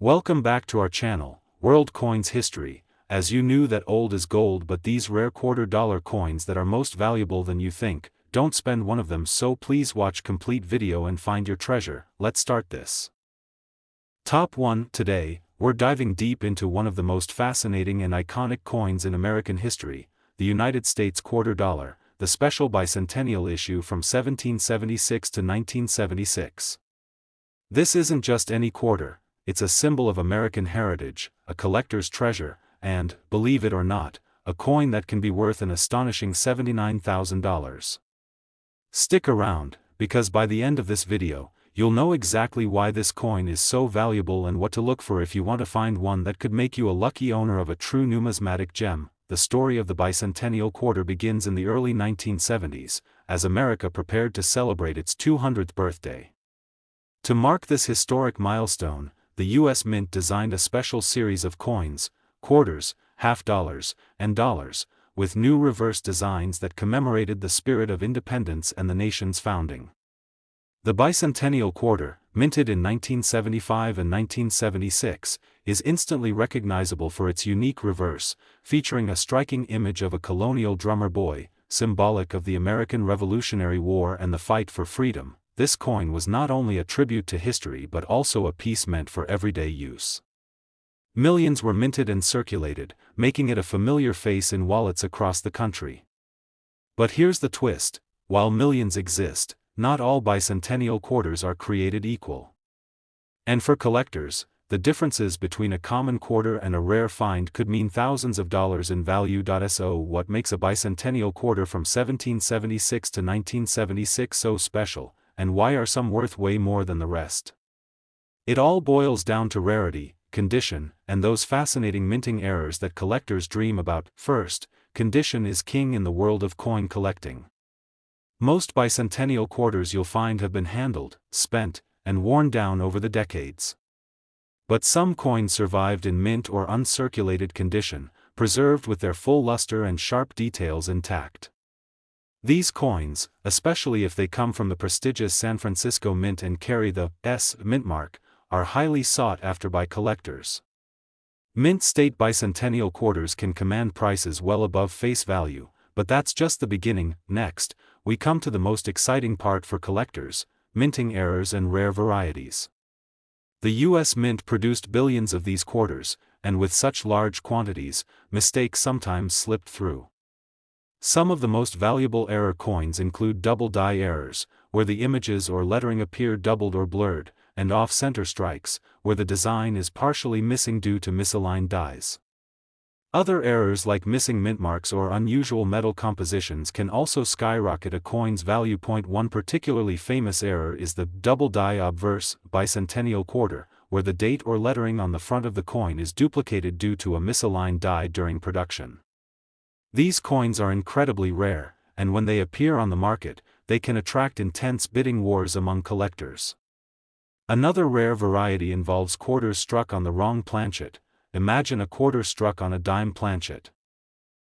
Welcome back to our channel, World Coins History. As you knew that old is gold, but these rare $quarter coins that are most valuable than you think, don't spend one of them, so please watch complete video and find your treasure. Let's start this. Top 1. Today, we're diving deep into one of the most fascinating and iconic coins in American history, the United States quarter dollar, the special bicentennial issue from 1776 to 1976. This isn't just any quarter. It's a symbol of American heritage, a collector's treasure, and, believe it or not, a coin that can be worth an astonishing $79,000. Stick around, because by the end of this video, you'll know exactly why this coin is so valuable and what to look for if you want to find one that could make you a lucky owner of a true numismatic gem. The story of the bicentennial quarter begins in the early 1970s, as America prepared to celebrate its 200th birthday. To mark this historic milestone, the U.S. Mint designed a special series of coins, quarters, half dollars, and dollars, with new reverse designs that commemorated the spirit of independence and the nation's founding. The bicentennial quarter, minted in 1975 and 1976, is instantly recognizable for its unique reverse, featuring a striking image of a colonial drummer boy, symbolic of the American Revolutionary War and the fight for freedom. This coin was not only a tribute to history but also a piece meant for everyday use. Millions were minted and circulated, making it a familiar face in wallets across the country. But here's the twist: while millions exist, not all bicentennial quarters are created equal. And for collectors, the differences between a common quarter and a rare find could mean thousands of dollars in value. So what makes a bicentennial quarter from 1776 to 1976 so special? And why are some worth way more than the rest? It all boils down to rarity, condition, and those fascinating minting errors that collectors dream about. First, condition is king in the world of coin collecting. Most bicentennial quarters you'll find have been handled, spent, and worn down over the decades. But some coins survived in mint or uncirculated condition, preserved with their full luster and sharp details intact. These coins, especially if they come from the prestigious San Francisco Mint and carry the S mint mark, are highly sought after by collectors. Mint state bicentennial quarters can command prices well above face value, but that's just the beginning. Next, we come to the most exciting part for collectors: minting errors and rare varieties. The U.S. Mint produced billions of these quarters, and with such large quantities, mistakes sometimes slipped through. Some of the most valuable error coins include double die errors, where the images or lettering appear doubled or blurred, and off-center strikes, where the design is partially missing due to misaligned dies. Other errors like missing mint marks or unusual metal compositions can also skyrocket a coin's value. One particularly famous error is the double die obverse bicentennial quarter, where the date or lettering on the front of the coin is duplicated due to a misaligned die during production. These coins are incredibly rare, and when they appear on the market, they can attract intense bidding wars among collectors. Another rare variety involves quarters struck on the wrong planchet. Imagine a quarter struck on a dime planchet.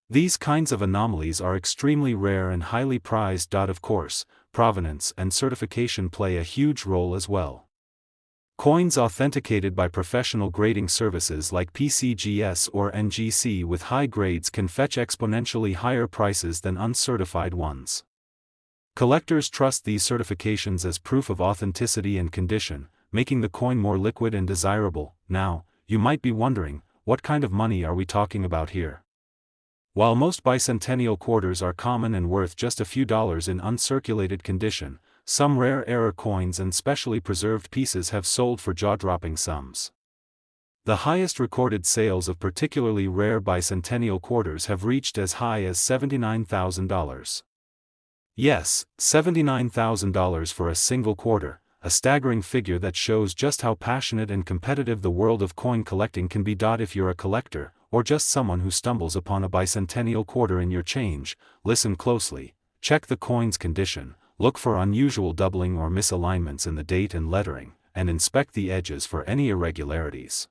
These kinds of anomalies are extremely rare and highly prized. Of course, provenance and certification play a huge role as well. Coins authenticated by professional grading services like PCGS or NGC with high grades can fetch exponentially higher prices than uncertified ones. Collectors trust these certifications as proof of authenticity and condition, making the coin more liquid and desirable. Now, you might be wondering, what kind of money are we talking about here? While most bicentennial quarters are common and worth just a few dollars in uncirculated condition, some rare error coins and specially preserved pieces have sold for jaw-dropping sums. The highest recorded sales of particularly rare bicentennial quarters have reached as high as $79,000. Yes, $79,000 for a single quarter, a staggering figure that shows just how passionate and competitive the world of coin collecting can be. If you're a collector, or just someone who stumbles upon a bicentennial quarter in your change, listen closely, check the coin's condition. Look for unusual doubling or misalignments in the date and lettering, and inspect the edges for any irregularities.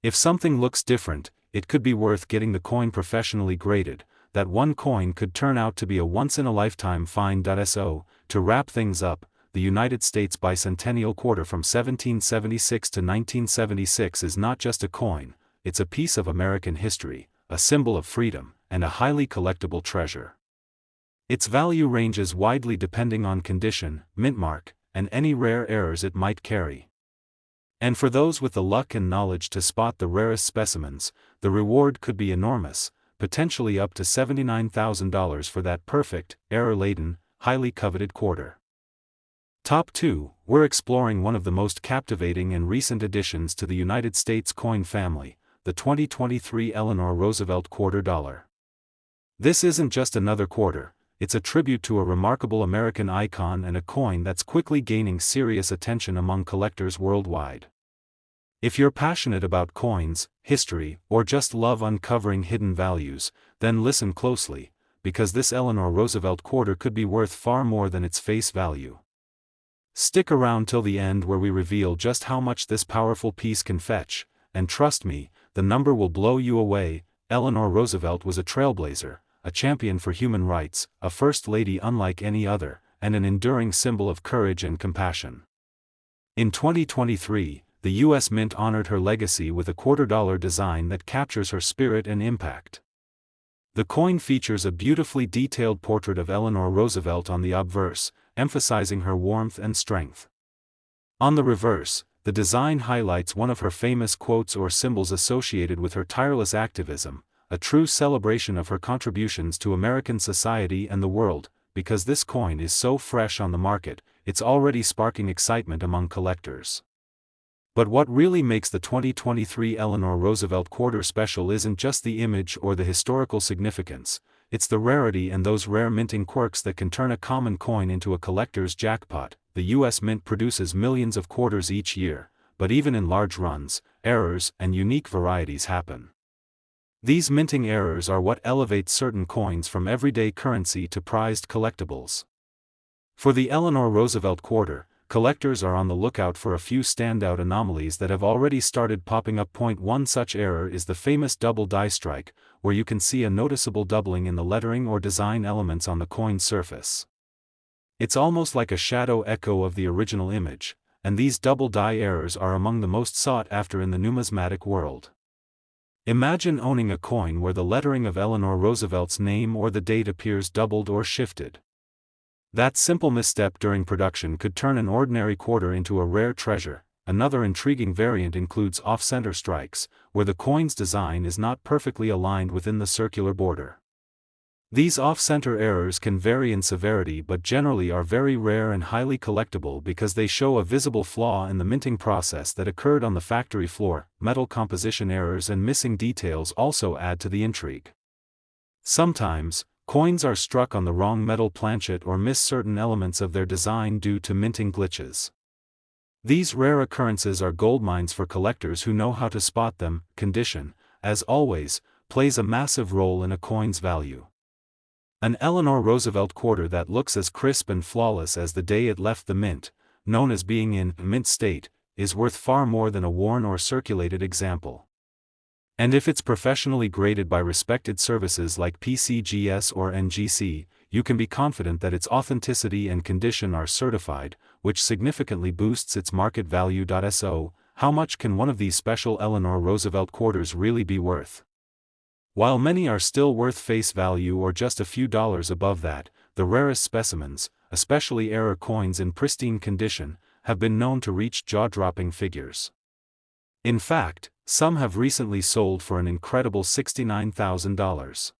If something looks different, it could be worth getting the coin professionally graded. That one coin could turn out to be a once-in-a-lifetime find. So, to wrap things up, the United States bicentennial quarter from 1776 to 1976 is not just a coin, it's a piece of American history, a symbol of freedom, and a highly collectible treasure. Its value ranges widely depending on condition, mint mark, and any rare errors it might carry. And for those with the luck and knowledge to spot the rarest specimens, the reward could be enormous, potentially up to $79,000 for that perfect, error-laden, highly coveted quarter. Top 2, we're exploring one of the most captivating and recent additions to the United States coin family, the 2023 Eleanor Roosevelt quarter dollar. This isn't just another quarter, it's a tribute to a remarkable American icon and a coin that's quickly gaining serious attention among collectors worldwide. If you're passionate about coins, history, or just love uncovering hidden values, then listen closely, because this Eleanor Roosevelt quarter could be worth far more than its face value. Stick around till the end where we reveal just how much this powerful piece can fetch, and trust me, the number will blow you away. Eleanor Roosevelt was a trailblazer, a champion for human rights, a first lady unlike any other, and an enduring symbol of courage and compassion. In 2023, the U.S. Mint honored her legacy with a $quarter design that captures her spirit and impact. The coin features a beautifully detailed portrait of Eleanor Roosevelt on the obverse, emphasizing her warmth and strength. On the reverse, the design highlights one of her famous quotes or symbols associated with her tireless activism, a true celebration of her contributions to American society and the world. Because this coin is so fresh on the market, it's already sparking excitement among collectors. But what really makes the 2023 Eleanor Roosevelt quarter special isn't just the image or the historical significance, it's the rarity and those rare minting quirks that can turn a common coin into a collector's jackpot. The U.S. Mint produces millions of quarters each year, but even in large runs, errors and unique varieties happen. These minting errors are what elevate certain coins from everyday currency to prized collectibles. For the Eleanor Roosevelt quarter, collectors are on the lookout for a few standout anomalies that have already started popping up. One such error is the famous double die strike, where you can see a noticeable doubling in the lettering or design elements on the coin's surface. It's almost like a shadow echo of the original image, and these double die errors are among the most sought after in the numismatic world. Imagine owning a coin where the lettering of Eleanor Roosevelt's name or the date appears doubled or shifted. That simple misstep during production could turn an ordinary quarter into a rare treasure. Another intriguing variant includes off-center strikes, where the coin's design is not perfectly aligned within the circular border. These off-center errors can vary in severity but generally are very rare and highly collectible because they show a visible flaw in the minting process that occurred on the factory floor. Metal composition errors and missing details also add to the intrigue. Sometimes, coins are struck on the wrong metal planchet or miss certain elements of their design due to minting glitches. These rare occurrences are goldmines for collectors who know how to spot them. Condition, as always, plays a massive role in a coin's value. An Eleanor Roosevelt quarter that looks as crisp and flawless as the day it left the mint, known as being in mint state, is worth far more than a worn or circulated example. And if it's professionally graded by respected services like PCGS or NGC, you can be confident that its authenticity and condition are certified, which significantly boosts its market value. So, how much can one of these special Eleanor Roosevelt quarters really be worth? While many are still worth face value or just a few dollars above that, the rarest specimens, especially error coins in pristine condition, have been known to reach jaw-dropping figures. In fact, some have recently sold for an incredible $69,000.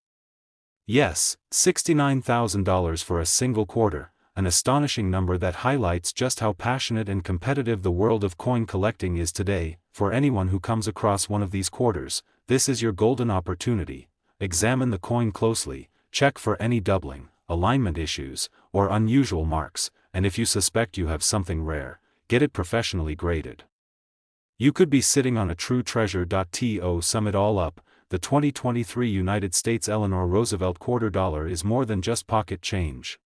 Yes, $69,000 for a single quarter, an astonishing number that highlights just how passionate and competitive the world of coin collecting is today. For anyone who comes across one of these quarters, this is your golden opportunity. Examine the coin closely, check for any doubling, alignment issues, or unusual marks, and if you suspect you have something rare, get it professionally graded. You could be sitting on a true treasure. To sum it all up, the 2023 United States Eleanor Roosevelt quarter dollar is more than just pocket change.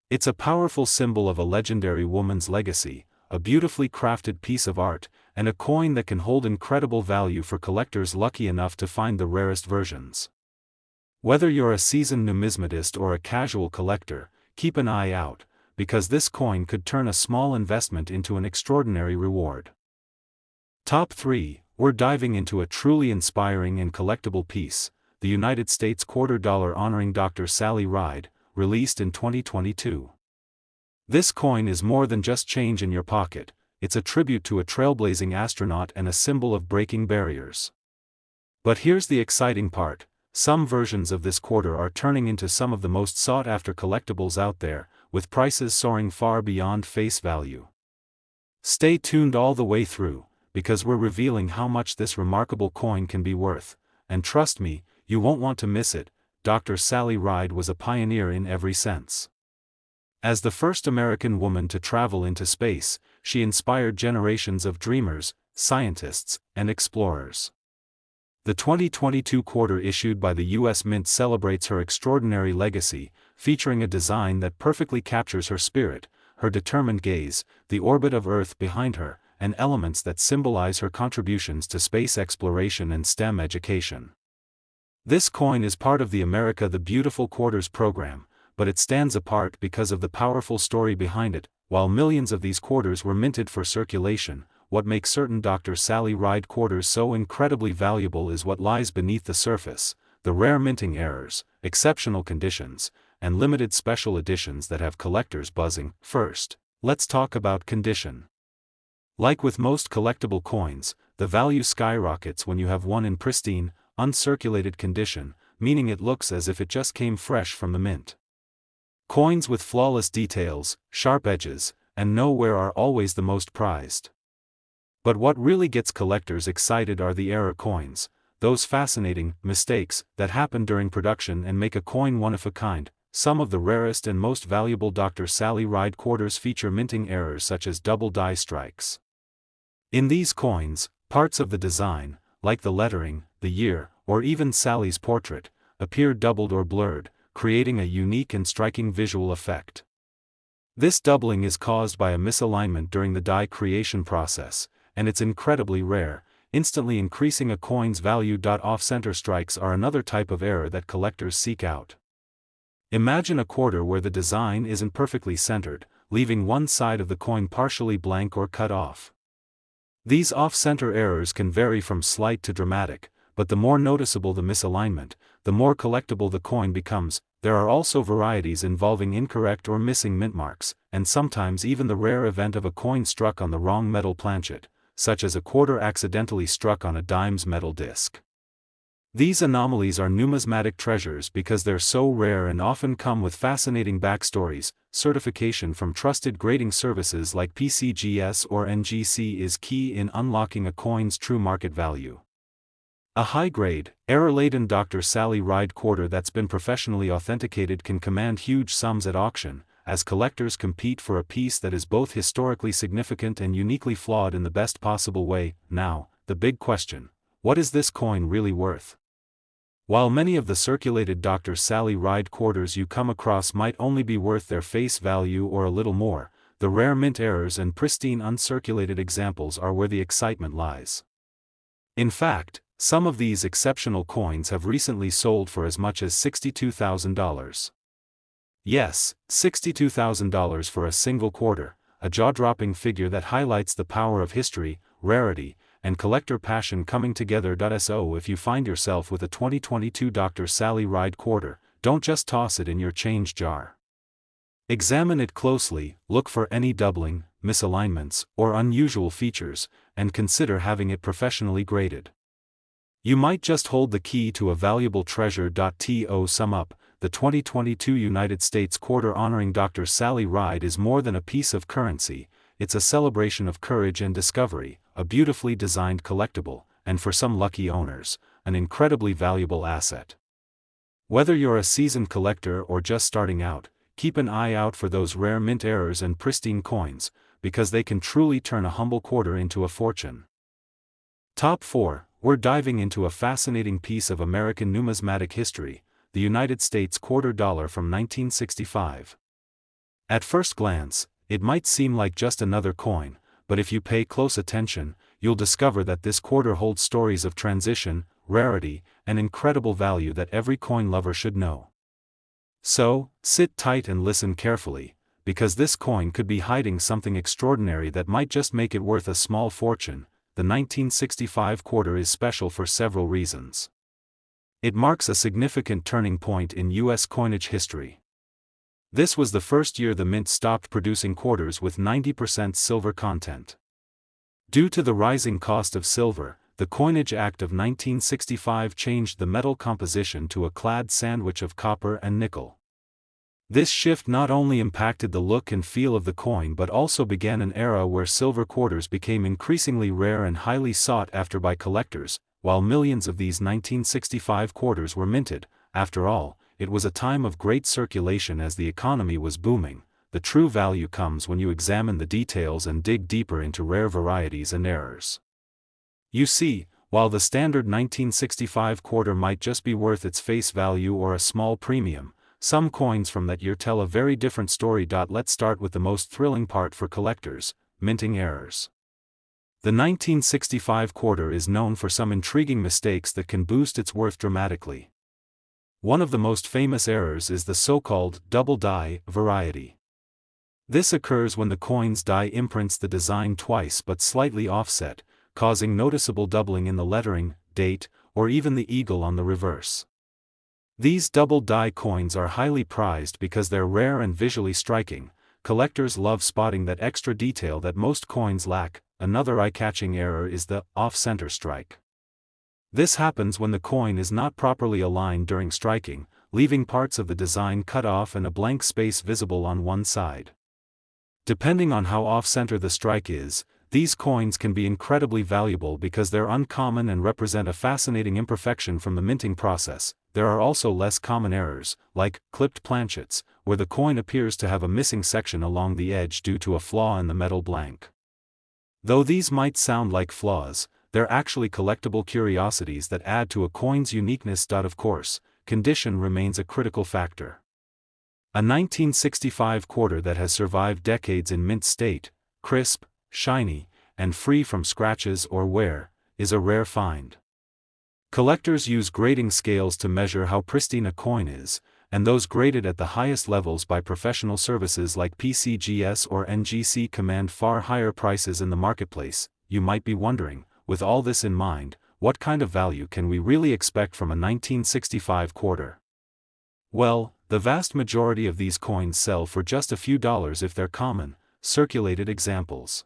It's a powerful symbol of a legendary woman's legacy, a beautifully crafted piece of art, and a coin that can hold incredible value for collectors lucky enough to find the rarest versions. Whether you're a seasoned numismatist or a casual collector, keep an eye out, because this coin could turn a small investment into an extraordinary reward. Top 3, we're diving into a truly inspiring and collectible piece, the United States $2 honoring Dr. Sally Ride, released in 2022. This coin is more than just change in your pocket, it's a tribute to a trailblazing astronaut and a symbol of breaking barriers. But here's the exciting part, some versions of this quarter are turning into some of the most sought-after collectibles out there, with prices soaring far beyond face value. Stay tuned all the way through, because we're revealing how much this remarkable coin can be worth, and trust me, you won't want to miss it. Dr. Sally Ride was a pioneer in every sense. As the first American woman to travel into space, she inspired generations of dreamers, scientists, and explorers. The 2022 quarter issued by the U.S. Mint celebrates her extraordinary legacy, featuring a design that perfectly captures her spirit, her determined gaze, the orbit of Earth behind her, and elements that symbolize her contributions to space exploration and STEM education. This coin is part of the America the Beautiful Quarters program, but it stands apart because of the powerful story behind it. While millions of these quarters were minted for circulation, what makes certain Dr. Sally Ride quarters so incredibly valuable is what lies beneath the surface, the rare minting errors, exceptional conditions, and limited special editions that have collectors buzzing. First, let's talk about condition. Like with most collectible coins, the value skyrockets when you have one in pristine, uncirculated condition, meaning it looks as if it just came fresh from the mint. Coins with flawless details, sharp edges, and no wear are always the most prized. But what really gets collectors excited are the error coins, those fascinating mistakes that happen during production and make a coin one of a kind. Some of the rarest and most valuable Dr. Sally Ride quarters feature minting errors such as double die strikes. In these coins, parts of the design, like the lettering, the year, or even Sally's portrait, appear doubled or blurred, creating a unique and striking visual effect. This doubling is caused by a misalignment during the die creation process, and it's incredibly rare, instantly increasing a coin's value. Off-center strikes are another type of error that collectors seek out. Imagine a quarter where the design isn't perfectly centered, leaving one side of the coin partially blank or cut off. These off-center errors can vary from slight to dramatic, but the more noticeable the misalignment, the more collectible the coin becomes. There are also varieties involving incorrect or missing mint marks, and sometimes even the rare event of a coin struck on the wrong metal planchet, such as a quarter accidentally struck on a dime's metal disc. These anomalies are numismatic treasures because they're so rare and often come with fascinating backstories. Certification from trusted grading services like PCGS or NGC is key in unlocking a coin's true market value. A high-grade, error-laden Dr. Sally Ride quarter that's been professionally authenticated can command huge sums at auction, as collectors compete for a piece that is both historically significant and uniquely flawed in the best possible way. Now, the big question: what is this coin really worth? While many of the circulated Dr. Sally Ride quarters you come across might only be worth their face value or a little more, the rare mint errors and pristine uncirculated examples are where the excitement lies. In fact, some of these exceptional coins have recently sold for as much as $62,000. Yes, $62,000 for a single quarter, a jaw-dropping figure that highlights the power of history, rarity, and collector passion coming together. So if you find yourself with a 2022 Dr. Sally Ride quarter, don't just toss it in your change jar. Examine it closely, look for any doubling, misalignments, or unusual features, and consider having it professionally graded. You might just hold the key to a valuable treasure. To sum up, the 2022 United States quarter honoring Dr. Sally Ride is more than a piece of currency, it's a celebration of courage and discovery, a beautifully designed collectible, and for some lucky owners, an incredibly valuable asset. Whether you're a seasoned collector or just starting out, keep an eye out for those rare mint errors and pristine coins, because they can truly turn a humble quarter into a fortune. Top 4, we're diving into a fascinating piece of American numismatic history, the United States $2 from 1965. At first glance, it might seem like just another coin, but if you pay close attention, you'll discover that this quarter holds stories of transition, rarity, and incredible value that every coin lover should know. So, sit tight and listen carefully, because this coin could be hiding something extraordinary that might just make it worth a small fortune. The 1965 quarter is special for several reasons. It marks a significant turning point in U.S. coinage history. This was the first year the mint stopped producing quarters with 90% silver content. Due to the rising cost of silver, the Coinage Act of 1965 changed the metal composition to a clad sandwich of copper and nickel. This shift not only impacted the look and feel of the coin but also began an era where silver quarters became increasingly rare and highly sought after by collectors. While millions of these 1965 quarters were minted, after all, it was a time of great circulation as the economy was booming. The true value comes when you examine the details and dig deeper into rare varieties and errors. You see, while the standard 1965 quarter might just be worth its face value or a small premium, some coins from that year tell a very different story. Let's start with the most thrilling part for collectors: minting errors. The 1965 quarter is known for some intriguing mistakes that can boost its worth dramatically. One of the most famous errors is the so-called double die variety. This occurs when the coin's die imprints the design twice but slightly offset, causing noticeable doubling in the lettering, date, or even the eagle on the reverse. These double die coins are highly prized because they're rare and visually striking. Collectors love spotting that extra detail that most coins lack. Another eye-catching error is the off-center strike. This happens when the coin is not properly aligned during striking, leaving parts of the design cut off and a blank space visible on one side. Depending on how off-center the strike is, these coins can be incredibly valuable because they're uncommon and represent a fascinating imperfection from the minting process. There are also less common errors, like clipped planchets, where the coin appears to have a missing section along the edge due to a flaw in the metal blank. Though these might sound like flaws, they're actually collectible curiosities that add to a coin's uniqueness. Of course, condition remains a critical factor. A 1965 quarter that has survived decades in mint state, crisp, shiny, and free from scratches or wear, is a rare find. Collectors use grading scales to measure how pristine a coin is, and those graded at the highest levels by professional services like PCGS or NGC command far higher prices in the marketplace. You might be wondering, with all this in mind, what kind of value can we really expect from a 1965 quarter? Well, the vast majority of these coins sell for just a few dollars if they're common, circulated examples.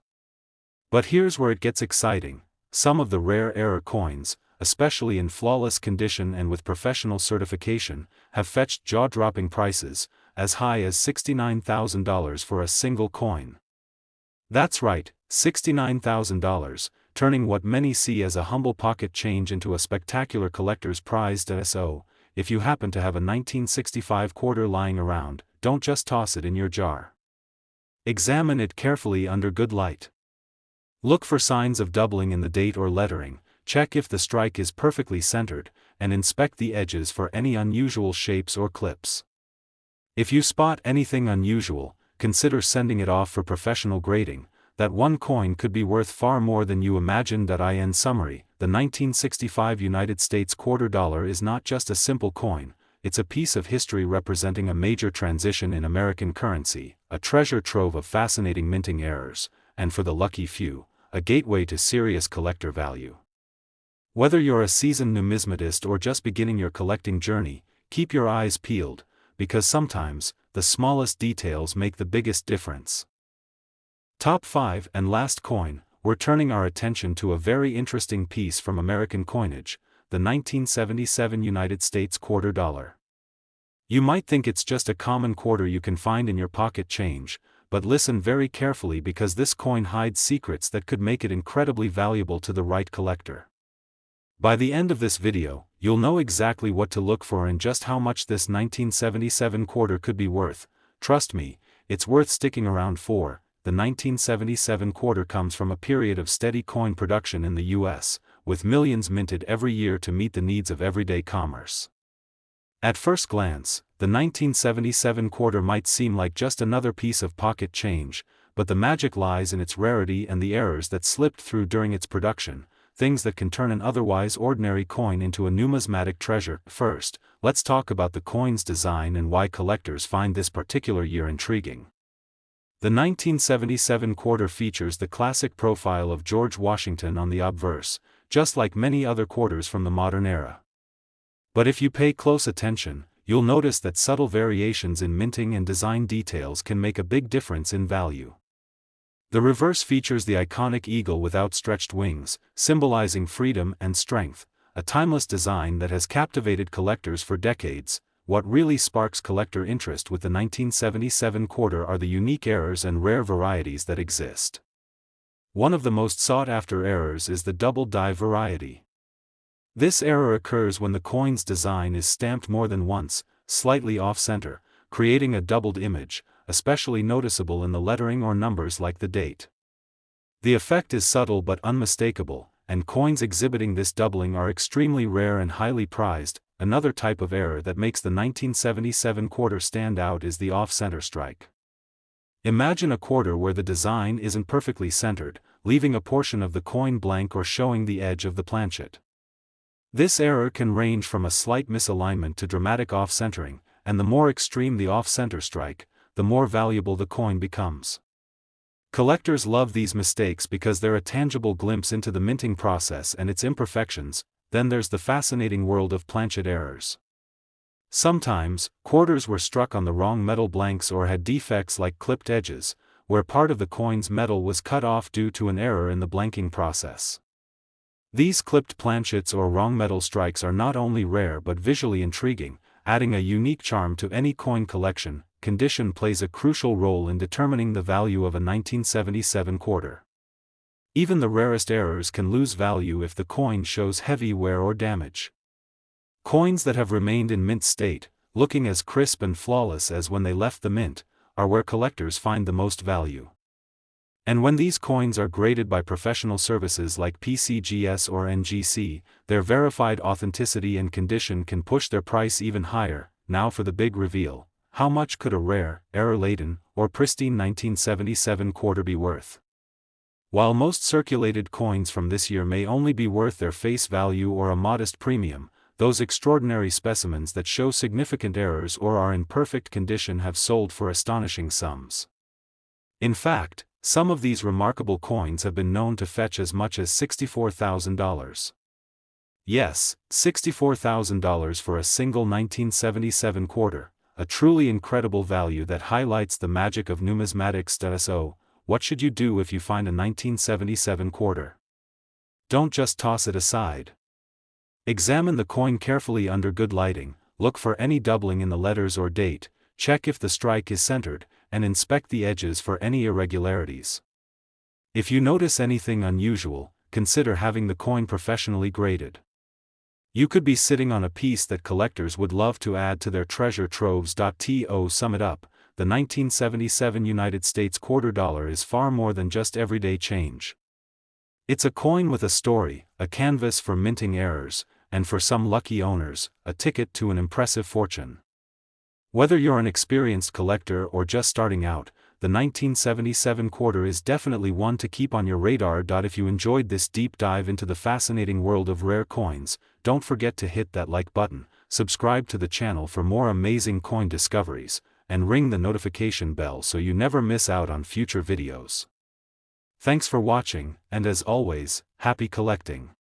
But here's where it gets exciting. Some of the rare error coins, especially in flawless condition and with professional certification, have fetched jaw-dropping prices, as high as $69,000 for a single coin. That's right, $69,000, turning what many see as a humble pocket change into a spectacular collector's prize. So, if you happen to have a 1965 quarter lying around, don't just toss it in your jar. Examine it carefully under good light. Look for signs of doubling in the date or lettering, check if the strike is perfectly centered, and inspect the edges for any unusual shapes or clips. If you spot anything unusual, consider sending it off for professional grading. That one coin could be worth far more than you imagined. In summary, the 1965 United States quarter dollar is not just a simple coin, it's a piece of history representing a major transition in American currency, a treasure trove of fascinating minting errors, and for the lucky few, a gateway to serious collector value. Whether you're a seasoned numismatist or just beginning your collecting journey, keep your eyes peeled, because sometimes, the smallest details make the biggest difference. Top 5 and last coin, we're turning our attention to a very interesting piece from American coinage, the 1977 United States quarter dollar. You might think it's just a common quarter you can find in your pocket change, but listen very carefully because this coin hides secrets that could make it incredibly valuable to the right collector. By the end of this video, you'll know exactly what to look for and just how much this 1977 quarter could be worth. Trust me, it's worth sticking around for. The 1977 quarter comes from a period of steady coin production in the US, with millions minted every year to meet the needs of everyday commerce. At first glance, the 1977 quarter might seem like just another piece of pocket change, but the magic lies in its rarity and the errors that slipped through during its production, things that can turn an otherwise ordinary coin into a numismatic treasure. First, let's talk about the coin's design and why collectors find this particular year intriguing. The 1977 quarter features the classic profile of George Washington on the obverse, just like many other quarters from the modern era. But if you pay close attention, you'll notice that subtle variations in minting and design details can make a big difference in value. The reverse features the iconic eagle with outstretched wings, symbolizing freedom and strength, a timeless design that has captivated collectors for decades. What really sparks collector interest with the 1977 quarter are the unique errors and rare varieties that exist. One of the most sought-after errors is the double die variety. This error occurs when the coin's design is stamped more than once, slightly off-center, creating a doubled image, especially noticeable in the lettering or numbers like the date. The effect is subtle but unmistakable, and coins exhibiting this doubling are extremely rare and highly prized. Another type of error that makes the 1977 quarter stand out is the off-center strike. Imagine a quarter where the design isn't perfectly centered, leaving a portion of the coin blank or showing the edge of the planchet. This error can range from a slight misalignment to dramatic off-centering, and the more extreme the off-center strike, the more valuable the coin becomes. Collectors love these mistakes because they're a tangible glimpse into the minting process and its imperfections. Then there's the fascinating world of planchet errors. Sometimes, quarters were struck on the wrong metal blanks or had defects like clipped edges, where part of the coin's metal was cut off due to an error in the blanking process. These clipped planchets or wrong metal strikes are not only rare but visually intriguing, adding a unique charm to any coin collection. Condition plays a crucial role in determining the value of a 1977 quarter. Even the rarest errors can lose value if the coin shows heavy wear or damage. Coins that have remained in mint state, looking as crisp and flawless as when they left the mint, are where collectors find the most value. And when these coins are graded by professional services like PCGS or NGC, their verified authenticity and condition can push their price even higher. Now for the big reveal: how much could a rare, error-laden, or pristine 1977 quarter be worth? While most circulated coins from this year may only be worth their face value or a modest premium, those extraordinary specimens that show significant errors or are in perfect condition have sold for astonishing sums. In fact, some of these remarkable coins have been known to fetch as much as $64,000. Yes, $64,000 for a single 1977 quarter, a truly incredible value that highlights the magic of numismatics. So, what should you do if you find a 1977 quarter? Don't just toss it aside. Examine the coin carefully under good lighting, look for any doubling in the letters or date, check if the strike is centered, and inspect the edges for any irregularities. If you notice anything unusual, consider having the coin professionally graded. You could be sitting on a piece that collectors would love to add to their treasure troves. To sum it up, the 1977 United States quarter dollar is far more than just everyday change. It's a coin with a story, a canvas for minting errors, and for some lucky owners, a ticket to an impressive fortune. Whether you're an experienced collector or just starting out, the 1977 quarter is definitely one to keep on your radar. If you enjoyed this deep dive into the fascinating world of rare coins, don't forget to hit that like button, subscribe to the channel for more amazing coin discoveries, and ring the notification bell so you never miss out on future videos. Thanks for watching, and as always, happy collecting.